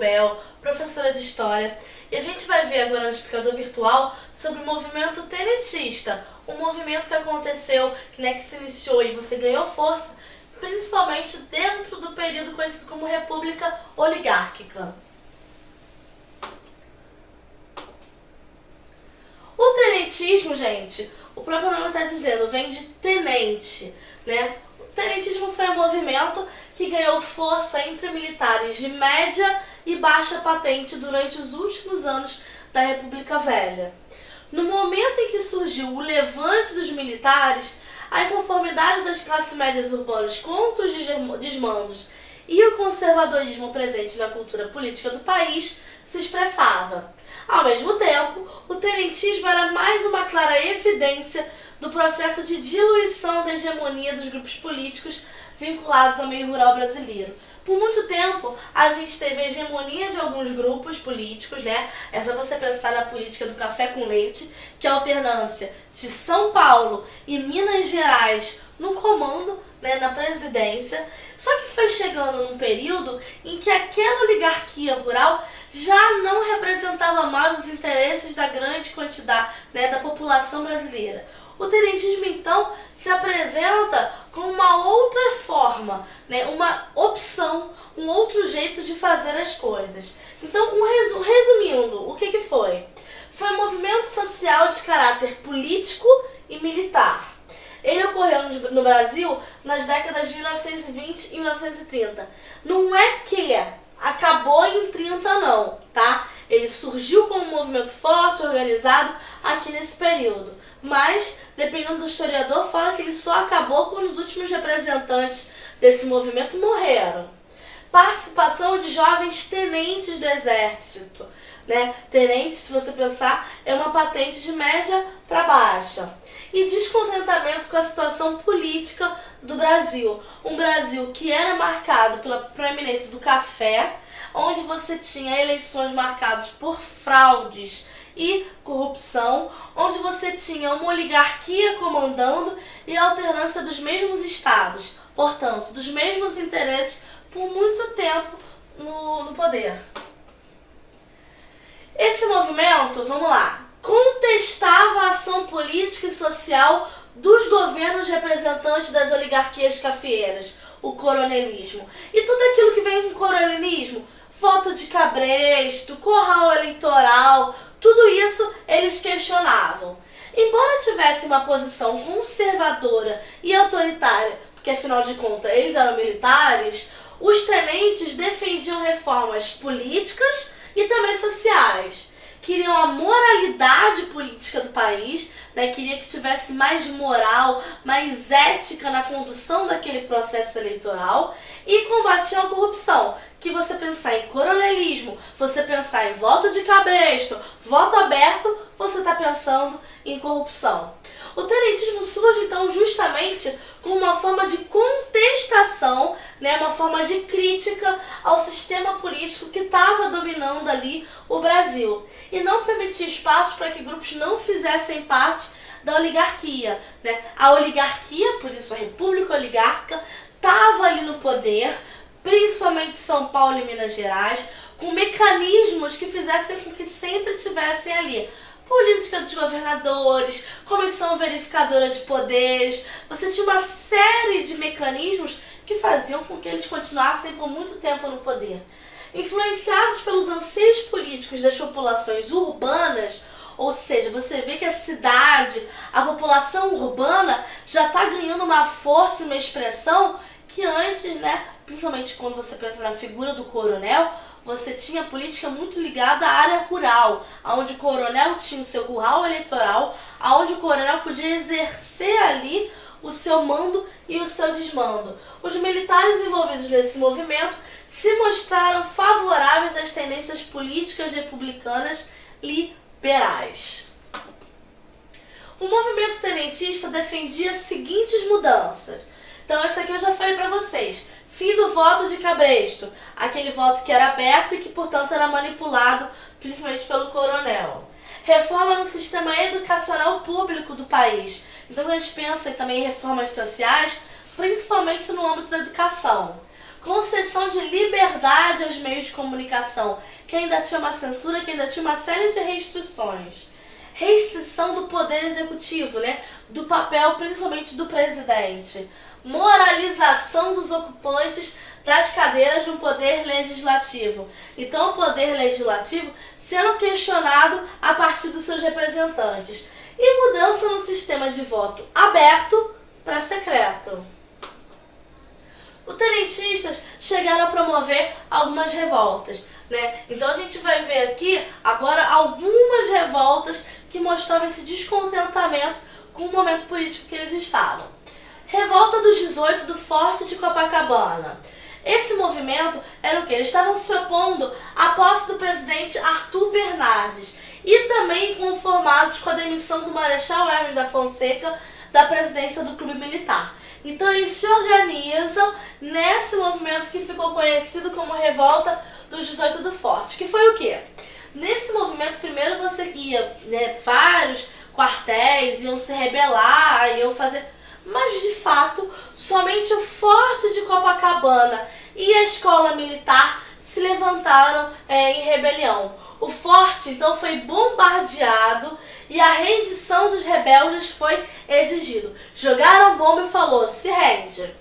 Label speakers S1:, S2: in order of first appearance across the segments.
S1: Bel, professora de História, e a gente vai ver agora no explicador virtual sobre o movimento tenentista, um movimento que aconteceu, que se iniciou e você ganhou força, principalmente dentro do período conhecido como República Oligárquica. O tenentismo, gente, o próprio nome está dizendo, vem de tenente, né? O tenentismo foi um movimento que ganhou força entre militares de média e baixa patente durante os últimos anos da República Velha. No momento em que surgiu o levante dos militares, a inconformidade das classes médias urbanas contra os desmandos e o conservadorismo presente na cultura política do país se expressava. Ao mesmo tempo, o tenentismo era mais uma clara evidência do processo de diluição da hegemonia dos grupos políticos vinculados ao meio rural brasileiro. Por muito tempo, a gente teve a hegemonia de alguns grupos políticos, né? É só você pensar na política do café com leite, que é a alternância de São Paulo e Minas Gerais no comando, né, na presidência. Só que foi chegando num período em que aquela oligarquia rural já não representava mais os interesses da grande quantidade, né, da população brasileira. O tenentismo, então, se apresenta como uma outra forma, né, uma opção, um outro jeito de fazer as coisas. Então, resumindo, o que foi? Foi um movimento social de caráter político e militar. Ele ocorreu no Brasil nas décadas de 1920 e 1930. Não é que acabou em 30 não, tá? Ele surgiu como um movimento forte, organizado aqui nesse período. Mas, dependendo do historiador, fala que ele só acabou quando os últimos representantes desse movimento morreram. Participação de jovens tenentes do exército, né? Tenente, se você pensar, é uma patente de média para baixa. E descontentamento com a situação política do Brasil. Um Brasil que era marcado pela proeminência do café, onde você tinha eleições marcadas por fraudes e corrupção, onde você tinha uma oligarquia comandando e a alternância dos mesmos estados, portanto, dos mesmos interesses por muito tempo no poder. Esse movimento, vamos lá, contestava a ação política e social dos governos representantes das oligarquias cafeeiras, o coronelismo. E tudo aquilo que vem com coronelismo, voto de cabresto, curral eleitoral, tudo isso eles questionavam. Embora tivesse uma posição conservadora e autoritária, porque afinal de contas eles eram militares, os tenentes defendiam reformas políticas e também sociais. Queriam a moralidade política do país, né? Queria que tivesse mais moral, mais ética na condução daquele processo eleitoral e combatiam a corrupção. Que você pensar em coronelismo, você pensar em voto de cabresto, voto aberto, você está pensando em corrupção. O tenentismo surge então justamente como uma forma de contestação, né, uma forma de crítica ao sistema político que estava dominando ali o Brasil. E não permitia espaço para que grupos não fizessem parte da oligarquia, né? A oligarquia, por isso a República Oligárquica, estava ali no poder, principalmente São Paulo e Minas Gerais, com mecanismos que fizessem com que sempre tivessem ali política dos governadores, comissão verificadora de poderes. Você tinha uma série de mecanismos que faziam com que eles continuassem por muito tempo no poder. Influenciados pelos anseios políticos das populações urbanas, ou seja, você vê que a cidade, a população urbana já está ganhando uma força e uma expressão que antes, né, principalmente quando você pensa na figura do coronel, você tinha política muito ligada à área rural, onde o coronel tinha o seu curral eleitoral, onde o coronel podia exercer ali o seu mando e o seu desmando. Os militares envolvidos nesse movimento se mostraram favoráveis às tendências políticas republicanas liberais. O movimento tenentista defendia as seguintes mudanças. Então, isso aqui eu já falei para vocês. Fim do voto de cabresto, aquele voto que era aberto e que, portanto, era manipulado principalmente pelo coronel. Reforma no sistema educacional público do país. Então, a gente pensa também em reformas sociais, principalmente no âmbito da educação. concessão de liberdade aos meios de comunicação, que ainda tinha uma censura, que ainda tinha uma série de restrições. Restrição do poder executivo, né? Do papel principalmente do presidente. Moralização dos ocupantes das cadeiras no poder legislativo. Então, o poder legislativo sendo questionado a partir dos seus representantes. E mudança no sistema de voto aberto para secreto. Os tenentistas chegaram a promover algumas revoltas, né? Então a gente vai ver aqui agora algumas revoltas que mostravam esse descontentamento com o momento político que eles estavam. Revolta dos 18 do Forte de Copacabana. Esse movimento era o que? Eles estavam se opondo à posse do presidente Arthur Bernardes e também inconformados com a demissão do Marechal Hermes da Fonseca da presidência do Clube Militar. Então eles se organizam nesse movimento que ficou conhecido como Revolta dos 18 do Forte, que foi o quê? Nesse movimento, primeiro você ia, né, vários quartéis iam se rebelar, iam fazer... Mas, de fato, somente o Forte de Copacabana e a Escola Militar se levantaram em rebelião. O Forte, então, foi bombardeado e a rendição dos rebeldes foi exigido. Jogaram bomba e falou, se rende.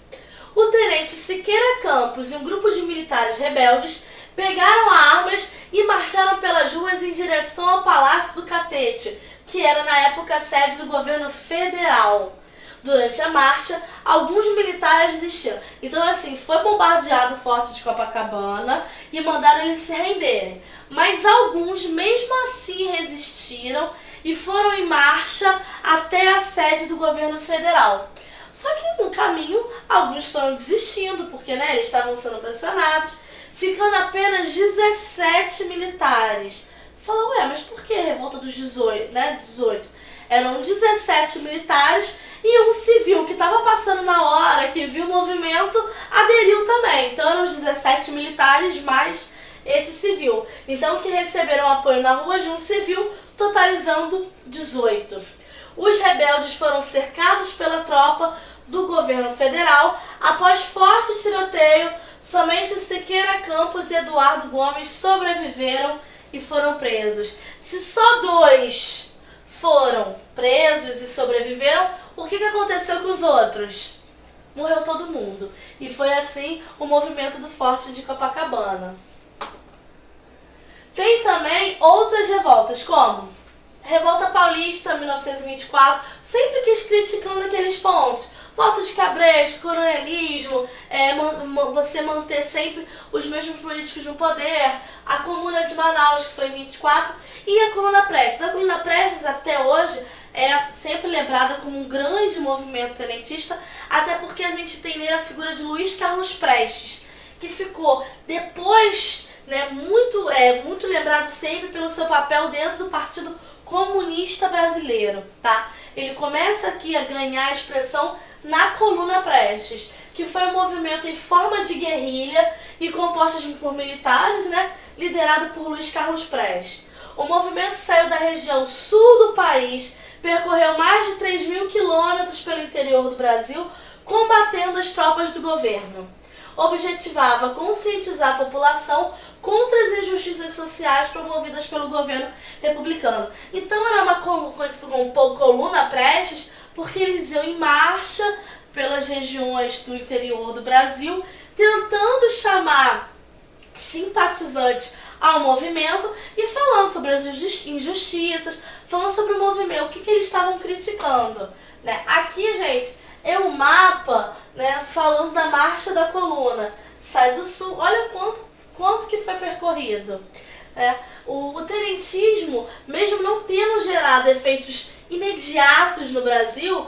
S1: O tenente Siqueira Campos e um grupo de militares rebeldes pegaram armas e marcharam pelas ruas em direção ao Palácio do Catete, que era na época sede do governo federal. Durante a marcha, alguns militares desistiram. Então, assim, foi bombardeado o Forte de Copacabana e mandaram eles se renderem. Mas alguns, mesmo assim, resistiram e foram em marcha até a sede do governo federal. Só que no caminho, alguns foram desistindo, porque, né, eles estavam sendo pressionados, ficando apenas 17 militares. Falam, ué, mas por que a revolta dos 18, né, 18? Eram 17 militares e um civil que estava passando na hora, que viu o movimento, aderiu também. Então eram os 17 militares mais esse civil. Então que receberam apoio na rua de um civil, totalizando 18. Os rebeldes foram cercados pela tropa do governo federal. Após forte tiroteio, somente Siqueira Campos e Eduardo Gomes sobreviveram e foram presos. Se só 2 foram presos e sobreviveram, o que aconteceu com os outros? Morreu todo mundo. E foi assim o movimento do Forte de Copacabana. Tem também outras revoltas, como Revolta Paulista, 1924, sempre quis criticando aqueles pontos. Voto de cabresto, coronelismo, você manter sempre os mesmos políticos no poder, a Comuna de Manaus, que foi em 24, e a Coluna Prestes. A Coluna Prestes, até hoje, é sempre lembrada como um grande movimento tenentista, até porque a gente tem nele a figura de Luiz Carlos Prestes, que ficou depois, né, muito lembrado sempre pelo seu papel dentro do Partido Comunista Brasileiro, tá? Ele começa aqui a ganhar a expressão na Coluna Prestes, que foi um movimento em forma de guerrilha e composto por militares, né, liderado por Luiz Carlos Prestes. O movimento saiu da região sul do país, percorreu mais de 3.000 quilômetros pelo interior do Brasil, combatendo as tropas do governo. Objetivava conscientizar a população contra as injustiças sociais promovidas pelo governo republicano. Então era uma conhecida como Coluna Prestes, porque eles iam em marcha pelas regiões do interior do Brasil, tentando chamar simpatizantes ao movimento e falando sobre as injustiças, falando sobre o movimento, o que eles estavam criticando, né? Aqui, gente, é um mapa, né, falando da marcha da coluna. Sai do sul, olha quanto que foi percorrido. O tenentismo, mesmo não tendo gerado efeitos imediatos no Brasil,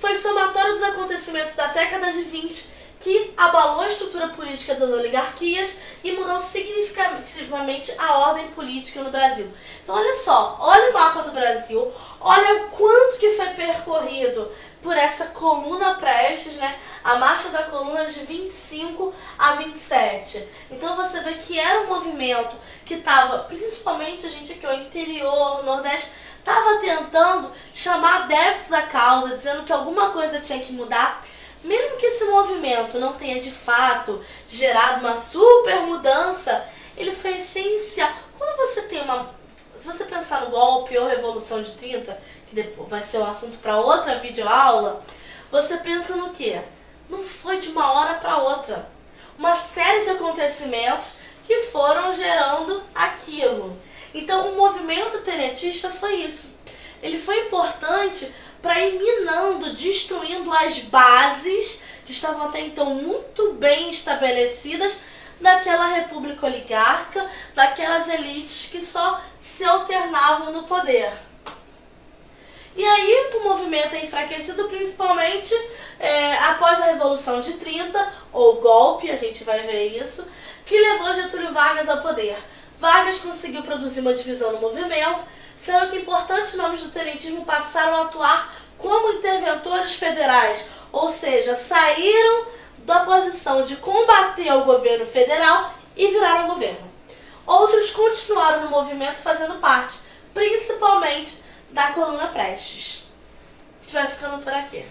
S1: foi somatório dos acontecimentos da década de 20, que abalou a estrutura política das oligarquias e mudou significativamente a ordem política no Brasil. Então olha só, olha o mapa do Brasil, olha o quanto que foi percorrido por essa Coluna Prestes, né? A marcha da coluna de 25 a 27. Então você vê que era um movimento que estava, principalmente a gente aqui, o interior, o Nordeste, estava tentando chamar adeptos à causa, dizendo que alguma coisa tinha que mudar, mesmo que esse movimento não tenha de fato gerado uma super mudança, ele foi essencial. Quando você tem se você pensar no golpe ou Revolução de 30, que depois vai ser um assunto para outra videoaula, você pensa no quê? Não foi de uma hora para outra. Uma série de acontecimentos que foram gerando aquilo. Então o movimento tenentista foi isso. Ele foi importante para ir minando, destruindo as bases que estavam até então muito bem estabelecidas daquela república oligarca, daquelas elites que só se alternavam no poder. E aí o movimento é enfraquecido principalmente após a Revolução de 30, ou golpe, a gente vai ver isso, que levou Getúlio Vargas ao poder. Vargas conseguiu produzir uma divisão no movimento, sendo que importantes nomes do tenentismo passaram a atuar como interventores federais, ou seja, saíram da posição de combater o governo federal e viraram governo. Outros continuaram no movimento fazendo parte, principalmente da coluna Prestes. A gente vai ficando por aqui.